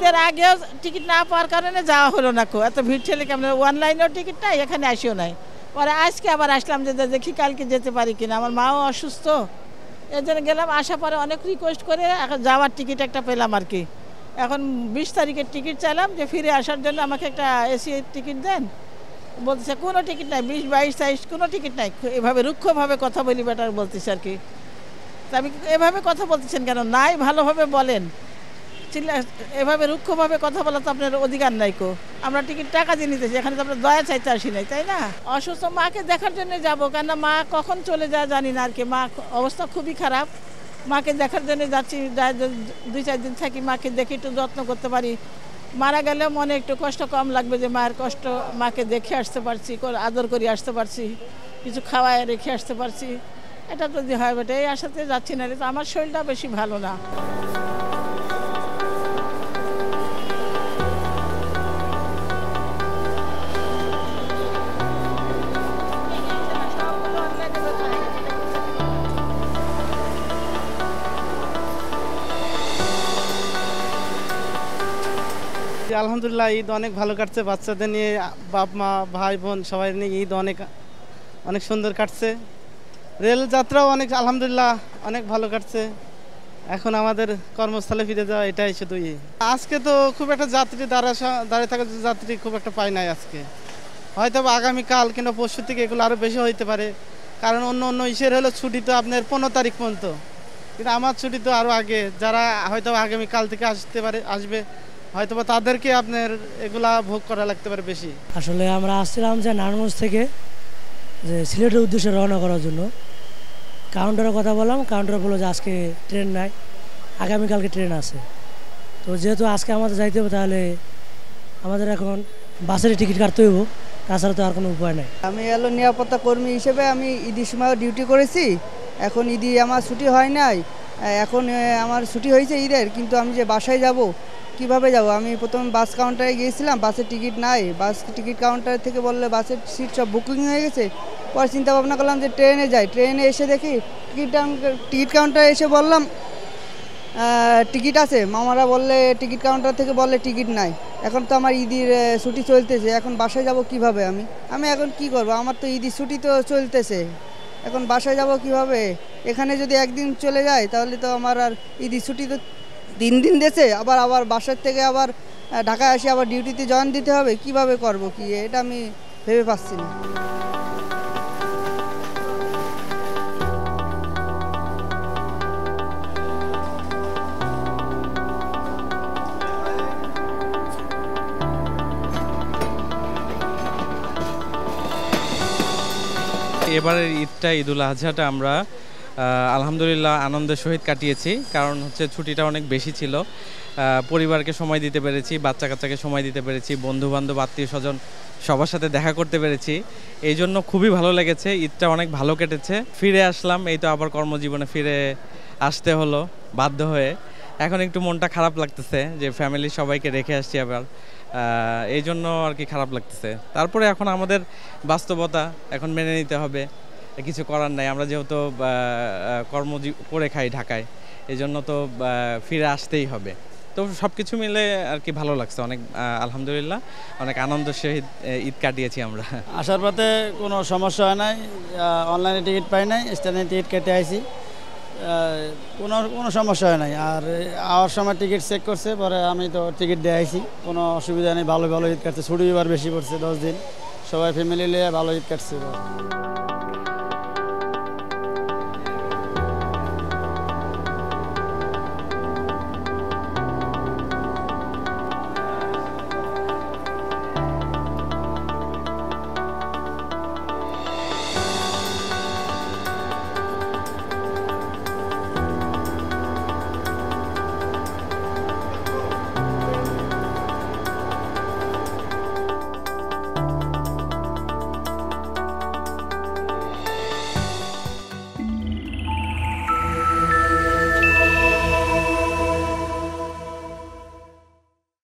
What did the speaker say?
ঈদের আগেও টিকিট না পাওয়ার কারণে যাওয়া হলো না, এত ভিড় ছেলে কেমন, অনলাইনেও টিকিট নাই, এখানে আসিও নাই। পরে আজকে আবার আসলাম যে দেখি কালকে যেতে পারি কিনা, আমার মাও অসুস্থ, এর জন্য গেলাম। আসার পরে অনেক রিকোয়েস্ট করে এখন যাওয়ার টিকিট একটা পেলাম আর কি। এখন 20 তারিখের টিকিট চাইলাম যে ফিরে আসার জন্য আমাকে একটা এসি টিকিট দেন, বলতেছে কোনো টিকিট নাই, 20, 22, 23 কোনো টিকিট নাই। এভাবে রুক্ষভাবে কথা বলি বেটার বলতেছে আর কি। তা আমি এভাবে কথা বলতেছেন কেন, নাই ভালোভাবে বলেন, এভাবে রুক্ষভাবে কথা বলা তো আপনার অধিকার নাই কো। আমরা টিকিট টাকা দিয়ে নিতেছি, এখানে তো আমরা দয়া চাইতে আসি নাই, তাই না? অসুস্থ মাকে দেখার জন্য যাবো, কেননা মা কখন চলে যায় জানি না আর কি। মা অবস্থা খুবই খারাপ, মাকে দেখার জন্য যাচ্ছি। 2-4 দিন থাকি, মাকে দেখে একটু যত্ন করতে পারি। মারা গেলে মনে একটু কষ্ট কম লাগবে যে মায়ের কষ্ট, মাকে দেখে আসতে পারছি, আদর করে আসতে পারছি, কিছু খাওয়ায় রেখে আসতে পারছি। এটা যদি হয় বেটা, এই আশাতে যাচ্ছি, না তো আমার শরীরটা বেশি ভালো না। আলহামদুলিল্লাহ, ঈদ অনেক ভালো কাটছে। বাচ্চাদের নিয়ে, বাপ মা ভাই বোন সবাই নিয়ে ঈদ অনেক অনেক সুন্দর কাটছে। রেল যাত্রাও অনেক আলহামদুলিল্লাহ অনেক ভালো কাটছে। এখন আমাদের কর্মস্থলে ফিরে যাওয়া, এটাই শুধুই। আজকে তো খুব একটা যাত্রী দাঁড়িয়ে থাকা যাত্রী খুব একটা পাই নাই আজকে। হয়তো আগামীকাল কিংবা পরশু থেকে এগুলো আরও বেশি হইতে পারে, কারণ অন্য ইসের হলো ছুটি তো আপনার 15 তারিখ পর্যন্ত, কিন্তু আমার ছুটি তো আরও আগে। যারা হয়তো আগামীকাল থেকে আসবে হয়তো বা তাদেরকে আপনার এগুলা ভোগ করা লাগতে পারে বেশি। আসলে আমরা আসছিলাম যে নারায়ণগঞ্জ থেকে যে সিলেটের উদ্দেশ্যে রওনা করার জন্য। কাউন্টারের কথা বললাম, কাউন্টার বললো যে আজকে ট্রেন নাই, আগামীকালকে ট্রেন আছে। তো যেহেতু আজকে আমাদের যাইতে হবে, তাহলে আমাদের এখন বাসের টিকিট কাটতে হইব, তাছাড়া তো আর কোনো উপায় নাই। আমি নিরাপত্তা কর্মী হিসেবে আমি ঈদের সময়ও ডিউটি করেছি। এখন ঈদে আমার ছুটি হয় নাই, এখন আমার ছুটি হয়েছে ঈদের, কিন্তু আমি যে বাসায় যাব কিভাবে যাব? আমি প্রথম বাস কাউন্টারে গিয়েছিলাম, বাসের টিকিট নাই। বাস টিকিট কাউন্টার থেকে বললে বাসের সিট সব বুকিং হয়ে গেছে। পরে চিন্তা ভাবনা করলাম যে ট্রেনে যাই। ট্রেনে এসে দেখি টিকিট কাউন্টারে এসে বললাম টিকিট আছে। মামারা বললে টিকিট কাউন্টার থেকে বললে টিকিট নাই। এখন তো আমার ঈদের ছুটি চলতেছে, এখন বাসায় যাব কিভাবে? আমি এখন কি করব? আমার তো ঈদের ছুটি তো চলতেছে, এখন বাসায় যাব কিভাবে? এখানে যদি একদিন চলে যায় তাহলে তো আমার আর ঈদের ছুটি তো 3 দিন দিয়েছে, আবার বাসার থেকে আবার ঢাকায় আসি, আবার ডিউটিতে জয়েন দিতে হবে। কিভাবে করব কি, এটা আমি ভেবে পাচ্ছি না। এবারের ঈদটা, ঈদুল আজহাটা আমরা আলহামদুলিল্লাহ আনন্দের সহিত কাটিয়েছি। কারণ হচ্ছে ছুটিটা অনেক বেশি ছিল, পরিবারকে সময় দিতে পেরেছি, বাচ্চা কাচ্চাকে সময় দিতে পেরেছি, বন্ধু বান্ধব আত্মীয় স্বজন সবার সাথে দেখা করতে পেরেছি। এই জন্য খুবই ভালো লেগেছে, ঈদটা অনেক ভালো কেটেছে। ফিরে আসলাম, এই তো আবার কর্মজীবনে ফিরে আসতে হলো বাধ্য হয়ে। এখন একটু মনটা খারাপ লাগতেছে যে ফ্যামিলির সবাইকে রেখে আসছি আবার, এই জন্য আর কি খারাপ লাগতেছে। তারপরে এখন আমাদের বাস্তবতা, এখন মেনে নিতে হবে, কিছু করার নাই। আমরা যেহেতু কর্ম করে খাই ঢাকায়, এই জন্য তো ফিরে আসতেই হবে। তো সব কিছু মিলে আর কি ভালো লাগছে অনেক, আলহামদুলিল্লাহ অনেক আনন্দের সহিত ঈদ কাটিয়েছি আমরা। আসার পথে কোনো সমস্যা হয় নাই, অনলাইনে টিকিট পাই নাই, স্ট্যান্ডে টিকিট কেটে আইছি, কোনো সমস্যা হয় নাই। আর আওয়ার সময় টিকিট চেক করছে, পরে আমি তো টিকিট দিয়ে আইছি, কোনো অসুবিধা নেই। ভালো ঈদ কাটছে, ছুটি এবার বেশি পড়ছে, 10 দিন, সবাই ফ্যামিলি নিয়ে ভালো ঈদ কাটছে।